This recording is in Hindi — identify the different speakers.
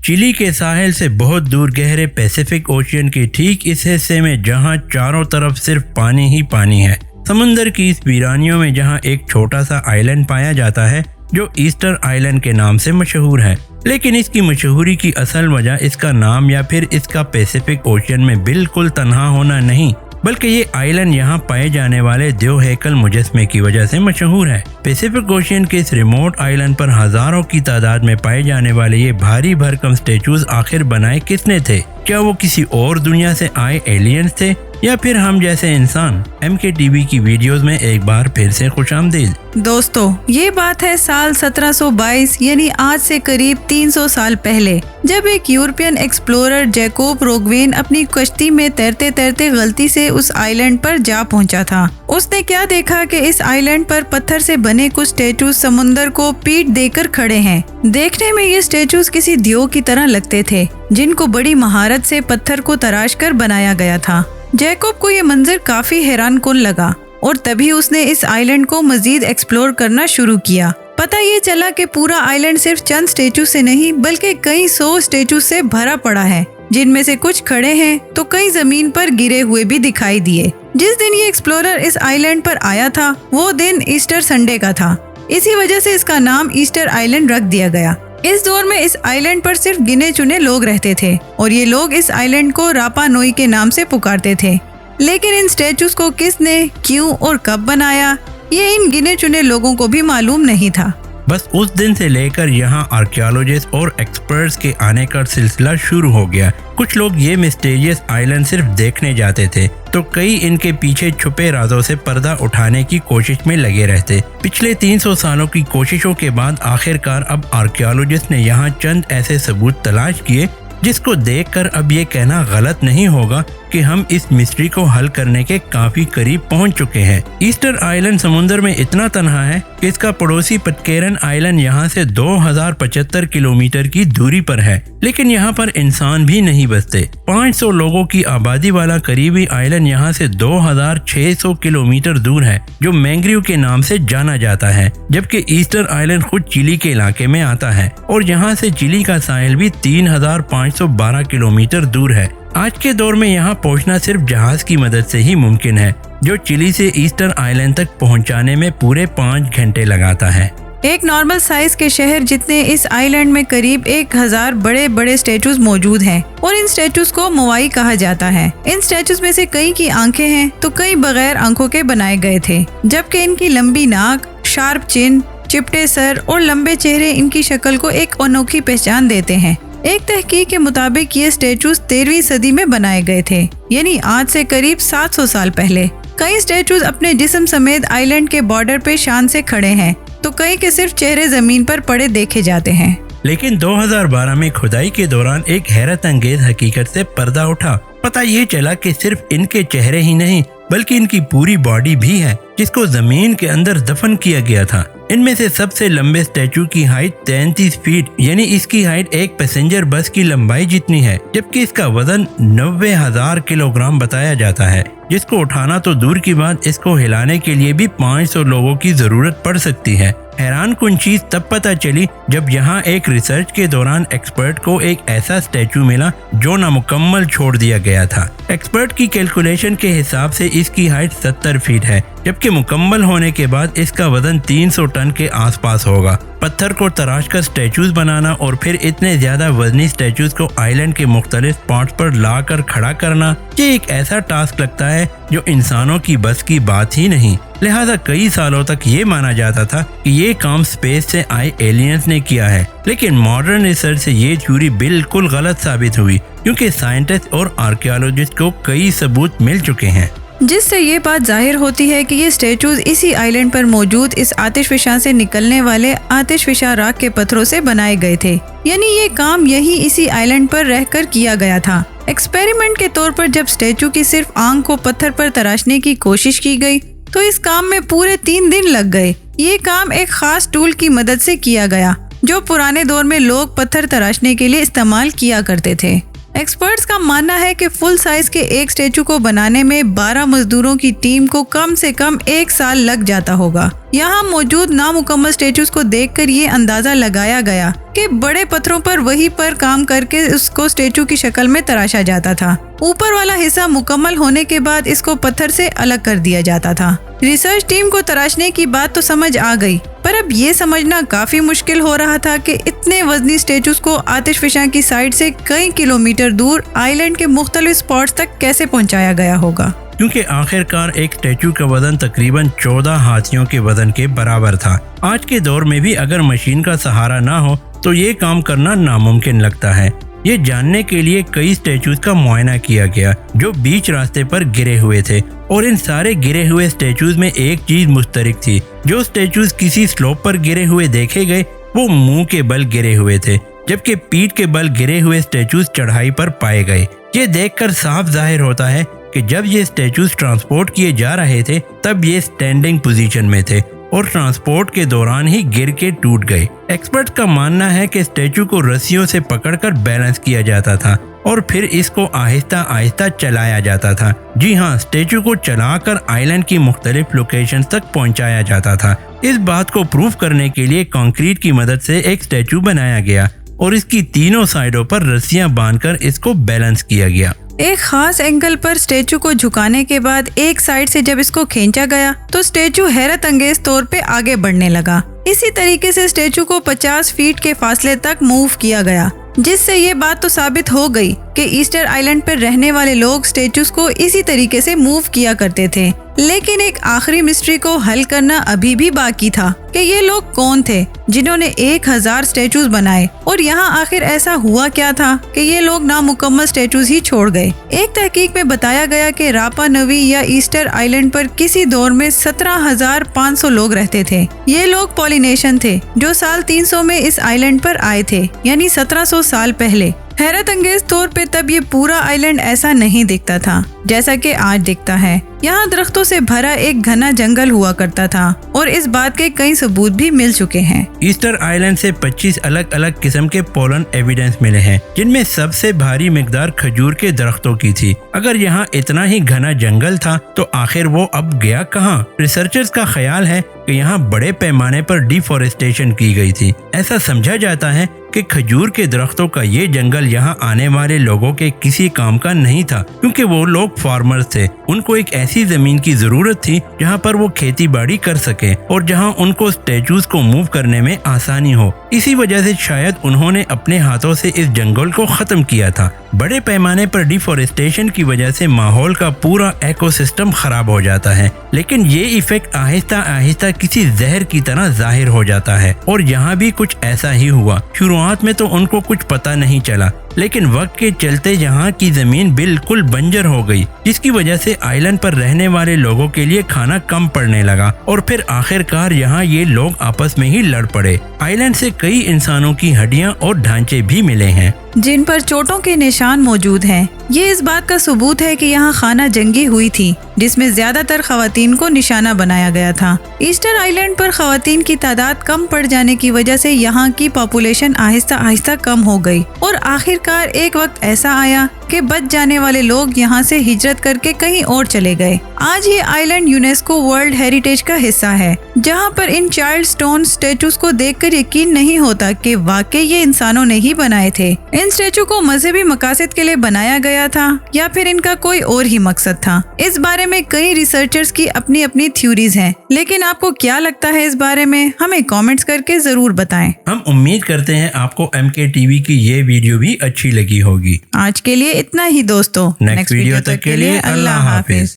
Speaker 1: चिली के साहिल से बहुत दूर गहरे पैसिफिक ओशियन के ठीक इस हिस्से में जहां चारों तरफ सिर्फ पानी ही पानी है। समुंदर की इस वीरानियों में जहां एक छोटा सा आइलैंड पाया जाता है जो ईस्टर आइलैंड के नाम से मशहूर है। लेकिन इसकी मशहूरी की असल वजह इसका नाम या फिर इसका पैसिफिक ओशियन में बिल्कुल तन्हा होना नहीं, बल्कि ये आइलैंड यहाँ पाए जाने वाले देव हैकल मुजस्मे की वजह से मशहूर है। पैसिफिक ओशियन के इस रिमोट आइलैंड पर हजारों की तादाद में पाए जाने वाले ये भारी भरकम स्टेचूज आखिर बनाए किसने थे? क्या वो किसी और दुनिया से आए एलियंस थे या फिर हम जैसे इंसान? MKTV की वीडियोस में एक बार फिर से खुशामदीद।
Speaker 2: दोस्तों, ये बात है साल 1722 यानी आज से करीब 300 साल पहले, जब एक यूरोपियन एक्सप्लोरर जैकोब रोगवेन अपनी कश्ती में तैरते तैरते गलती से उस आइलैंड पर जा पहुंचा था। उसने क्या देखा कि इस आइलैंड पर पत्थर से बने कुछ स्टेचूज समुंदर को पीठ देकर खड़े हैं। देखने में ये स्टेचूज किसी दियो की तरह लगते थे, जिनको बड़ी महारत से पत्थर को तराश कर बनाया गया था। जैकोब को ये मंजर काफी हैरान कुन लगा और तभी उसने इस आइलैंड को मजीद एक्सप्लोर करना शुरू किया। पता ये चला कि पूरा आइलैंड सिर्फ चंद स्टेचू से नहीं बल्कि कई 100 स्टेचू से भरा पड़ा है, जिनमें से कुछ खड़े हैं तो कई जमीन पर गिरे हुए भी दिखाई दिए। जिस दिन ये एक्सप्लोरर इस आइलैंड पर आया था वो दिन ईस्टर संडे का था। इसी वजह से इसका नाम ईस्टर आइलैंड रख दिया गया। इस दौर में इस आइलैंड पर सिर्फ गिने चुने लोग रहते थे और ये लोग इस आइलैंड को रापा नोई के नाम से पुकारते थे। लेकिन इन स्टेचूज को किसने, क्यों और कब बनाया, ये इन गिने चुने लोगों को भी मालूम नहीं था।
Speaker 1: बस उस दिन से लेकर यहाँ आर्कियोलॉजिस्ट और एक्सपर्ट्स के आने का सिलसिला शुरू हो गया। कुछ लोग ये मिस्टीरियस आइलैंड सिर्फ देखने जाते थे तो कई इनके पीछे छुपे राजों से पर्दा उठाने की कोशिश में लगे रहते। पिछले 300 सालों की कोशिशों के बाद आखिरकार अब आर्कियोलॉजिस्ट ने यहाँ चंद ऐसे सबूत तलाश किए जिसको देखकर अब ये कहना गलत नहीं होगा कि हम इस मिस्ट्री को हल करने के काफी करीब पहुंच चुके हैं। ईस्टर आइलैंड समुद्र में इतना तन्हा है कि इसका पड़ोसी पटकेरन आइलैंड यहाँ से 2075 किलोमीटर की दूरी पर है, लेकिन यहाँ पर इंसान भी नहीं बसते। 500 लोगों की आबादी वाला करीबी आइलैंड यहाँ से 2600 किलोमीटर दूर है, जो मैंग्रीव के नाम से जाना जाता है, जबकि ईस्टर आइलैंड खुद चिली के इलाके में आता है और यहाँ से चिली का साहिल भी 3512 किलोमीटर दूर है। आज के दौर में यहाँ पहुँचना सिर्फ जहाज की मदद से ही मुमकिन है, जो चिली से ईस्टर आइलैंड तक पहुँचाने में पूरे 5 घंटे लगाता है।
Speaker 2: एक नॉर्मल साइज के शहर जितने इस आइलैंड में करीब 1000 बड़े बड़े स्टेचूज मौजूद हैं और इन स्टेचूज को मोवाई कहा जाता है। इन स्टेचूज में से कई की आंखें हैं तो कई बगैर आंखों के बनाए गए थे, जबकि इनकी लंबी नाक, शार्प चिन, चिपटे सर और लंबे चेहरे इनकी शक्ल को एक अनोखी पहचान देते हैं। एक तहकीक के मुताबिक ये स्टेचूज 13वीं सदी में बनाए गए थे, यानी आज से करीब 700 साल पहले। कई स्टेचूज अपने जिस्म समेत आइलैंड के बॉर्डर पे शान से खड़े हैं तो कई के सिर्फ चेहरे जमीन पर पड़े देखे जाते हैं।
Speaker 1: लेकिन 2012 में खुदाई के दौरान एक हैरत अंगेज हकीकत से पर्दा उठा। पता ये चला कि सिर्फ इनके चेहरे ही नहीं बल्कि इनकी पूरी बॉडी भी है, जिसको जमीन के अंदर दफन किया गया था। इनमें से सबसे लंबे स्टैचू की हाइट 33 फीट यानी इसकी हाइट एक पैसेंजर बस की लंबाई जितनी है, जबकि इसका वजन 90,000 किलोग्राम बताया जाता है, जिसको उठाना तो दूर की बात, इसको हिलाने के लिए भी 500 लोगों की जरूरत पड़ सकती है। हैरान कुन चीज तब पता चली जब यहाँ एक रिसर्च के दौरान एक्सपर्ट को एक ऐसा स्टैचू मिला जो नामुकम्मल छोड़ दिया गया था। एक्सपर्ट की कैलकुलेशन के हिसाब से इसकी हाइट 70 फीट है, जबकि मुकम्मल होने के बाद इसका वजन 300 टन के आसपास होगा। पत्थर को तराश कर स्टैचूज बनाना और फिर इतने ज्यादा वजनी स्टैचूज को आइलैंड के मुख्तलिफ स्पॉट्स पर ला कर खड़ा करना, ये एक ऐसा टास्क लगता है जो इंसानों की बस की बात ही नहीं। लिहाजा कई सालों तक ये माना जाता था कि ये काम स्पेस से आए एलियंस ने किया है, लेकिन मॉडर्न रिसर्च से ये थ्योरी बिल्कुल गलत साबित हुई, क्योंकि साइंटिस्ट और आर्कियोलॉजिस्ट को कई सबूत मिल चुके हैं,
Speaker 2: जिससे ये बात जाहिर होती है कि ये स्टेचूज इसी आइलैंड पर मौजूद इस आतिशफिशा से निकलने वाले आतिशफिशा राख के पत्थरों से बनाए गए थे। यानी ये काम यही इसी आइलैंड पर रहकर किया गया था। एक्सपेरिमेंट के तौर पर जब स्टेचू की सिर्फ आंख को पत्थर पर तराशने की कोशिश की गई तो इस काम में पूरे 3 दिन लग गए। ये काम एक खास टूल की मदद से किया गया जो पुराने दौर में लोग पत्थर तराशने के लिए इस्तेमाल किया करते थे। एक्सपर्ट्स का मानना है कि फुल साइज के एक स्टेचू को बनाने में 12 मजदूरों की टीम को कम से कम 1 साल लग जाता होगा। यहाँ मौजूद नामुकम्मल स्टेचूज को देखकर ये अंदाजा लगाया गया कि बड़े पत्थरों पर वहीं पर काम करके उसको स्टेचू की शक्ल में तराशा जाता था। ऊपर वाला हिस्सा मुकम्मल होने के बाद इसको पत्थर से अलग कर दिया जाता था। रिसर्च टीम को तराशने की बात तो समझ आ गई, पर अब ये समझना काफी मुश्किल हो रहा था कि इतने वजनी स्टेचूज को आतिशफशां की साइड से कई किलोमीटर दूर आइलैंड के मुख्तलिफ स्पॉट्स तक कैसे पहुंचाया गया होगा।
Speaker 1: क्योंकि आखिरकार एक स्टैचू का वजन तकरीबन 14 हाथियों के वजन के बराबर था। आज के दौर में भी अगर मशीन का सहारा ना हो तो ये काम करना नामुमकिन लगता है। ये जानने के लिए कई स्टैचूज का मुआयना किया गया जो बीच रास्ते पर गिरे हुए थे, और इन सारे गिरे हुए स्टैचूज में एक चीज मुश्तरक थी। जो स्टैचूज किसी स्लोप पर गिरे हुए देखे गए वो मुंह के बल गिरे हुए थे, जबकि पीठ के बल गिरे हुए स्टैचूज चढ़ाई पर पाए गए। ये देखकर साफ जाहिर होता है कि जब ये स्टैचूज ट्रांसपोर्ट किए जा रहे थे तब ये स्टैंडिंग पोजीशन में थे और ट्रांसपोर्ट के दौरान ही गिर के टूट गए। एक्सपर्ट का मानना है कि स्टैचू को रस्सियों से पकड़कर बैलेंस किया जाता था और फिर इसको आहिस्ता आहिस्ता चलाया जाता था। जी हाँ, स्टैचू को चलाकर आइलैंड की मुख्तलिफ लोकेशन तक पहुंचाया जाता था। इस बात को प्रूव करने के लिए कंक्रीट की मदद से एक स्टैचू बनाया गया और इसकी तीनों साइडों पर रस्सियां बांधकर इसको बैलेंस किया गया।
Speaker 2: एक खास एंगल पर स्टेचू को झुकाने के बाद एक साइड से जब इसको खींचा गया तो स्टेचू हैरत अंगेज तौर पे आगे बढ़ने लगा। इसी तरीके से स्टेचू को 50 फीट के फासले तक मूव किया गया, जिससे ये बात तो साबित हो गई कि ईस्टर आइलैंड पर रहने वाले लोग स्टेचूज को इसी तरीके से मूव किया करते थे। लेकिन एक आखिरी मिस्ट्री को हल करना अभी भी बाकी था कि ये लोग कौन थे जिन्होंने 1000 स्टेचूज बनाए, और यहाँ आखिर ऐसा हुआ क्या था कि ये लोग नामुकम्मल स्टेचूज ही छोड़ गए। एक तहकीक में बताया गया कि रापा नवी या ईस्टर आइलैंड पर किसी दौर में 17,500 लोग रहते थे। ये लोग पॉलिनेशियन थे जो साल 300 में इस आइलैंड पर आए थे, यानी 1700 साल पहले। हैरत अंगेज तौर पे तब ये पूरा आइलैंड ऐसा नहीं दिखता था जैसा कि आज दिखता है। यहाँ दरख्तों से भरा एक घना जंगल हुआ करता था और इस बात के कई सबूत भी मिल चुके हैं।
Speaker 1: ईस्टर आइलैंड से 25 अलग अलग किस्म के पोलन एविडेंस मिले हैं, जिनमें सबसे भारी मिकदार खजूर के दरख्तों की थी। अगर यहाँ इतना ही घना जंगल था तो आखिर वो अब गया कहाँ? रिसर्चर्स का ख्याल है कि यहाँ बड़े पैमाने पर डिफॉरेस्टेशन की गई थी। ऐसा समझा जाता है कि खजूर के दरख्तों का ये जंगल यहाँ आने वाले लोगों के किसी काम का नहीं था, क्योंकि वो लोग फार्मर्स थे। उनको एक ऐसी जमीन की जरूरत थी जहाँ पर वो खेती बाड़ी कर सके और जहाँ उनको स्टैचूज को मूव करने में आसानी हो। इसी वजह से शायद उन्होंने अपने हाथों से इस जंगल को खत्म किया था। बड़े पैमाने पर डिफॉरेस्टेशन की वजह से माहौल का पूरा इकोसिस्टम खराब हो जाता है, लेकिन ये इफेक्ट आहिस्ता आहिस्ता किसी जहर की तरह जाहिर हो जाता है, और यहाँ भी कुछ ऐसा ही हुआ। शुरुआत में तो उनको कुछ पता नहीं चला, लेकिन वक्त के चलते यहाँ की जमीन बिल्कुल बंजर हो गई, जिसकी वजह से आइलैंड पर रहने वाले लोगों के लिए खाना कम पड़ने लगा और फिर आखिरकार यहाँ ये लोग आपस में ही लड़ पड़े। आइलैंड से कई इंसानों की हड्डियाँ और ढांचे भी मिले हैं
Speaker 2: जिन पर चोटों के निशान मौजूद हैं। ये इस बात का सबूत है कि यहाँ खाना जंगी हुई थी, जिसमें ज्यादातर खवातीन को निशाना बनाया गया था। ईस्टर आइलैंड पर खवातीन की तादाद कम पड़ जाने की वजह से यहाँ की पॉपुलेशन आहिस्ता आहिस्ता कम हो गई और आखिरकार एक वक्त ऐसा आया कि बच जाने वाले लोग यहाँ से हिजरत करके कहीं और चले गए। आज ये आइलैंड यूनेस्को वर्ल्ड हेरिटेज का हिस्सा है, जहाँ पर इन चाइल्ड स्टोन स्टेचूज को देखकर यकीन नहीं होता कि वाकई ये इंसानों ने ही बनाए थे। इन स्टेचू को मजहबी मकासद के लिए बनाया गया था या फिर इनका कोई और ही मकसद था। इस बारे में कई रिसर्चर्स की अपनी अपनी थ्योरीज हैं, लेकिन आपको क्या लगता है इस बारे में? हमें कमेंट्स करके जरूर बताएं।
Speaker 1: हम उम्मीद करते हैं आपको MKTV की ये वीडियो भी अच्छी लगी होगी।
Speaker 2: आज के लिए इतना ही दोस्तों।
Speaker 1: नेक्स्ट वीडियो तक के लिए अल्लाह हाफिज।